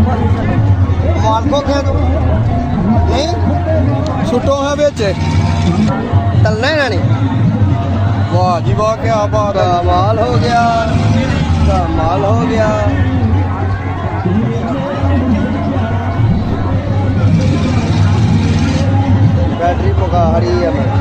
ਮਾਲ ਖੋਖਿਆ ਤੂੰ ਨਹੀਂ ਛੁੱਟੋ ਹੈ ਵਿੱਚ ਤਲਣਾ ਇਹਨਾਂ ਨੇ ਵਾਹ ਜੀ ਵਾਹ ਕੀ ਬਾਤ ਹੈ ਕਮਾਲ ਹੋ ਗਿਆ ਕਮਾਲ ਹੋ ਗਿਆ बैटरी पुका हरी है मैं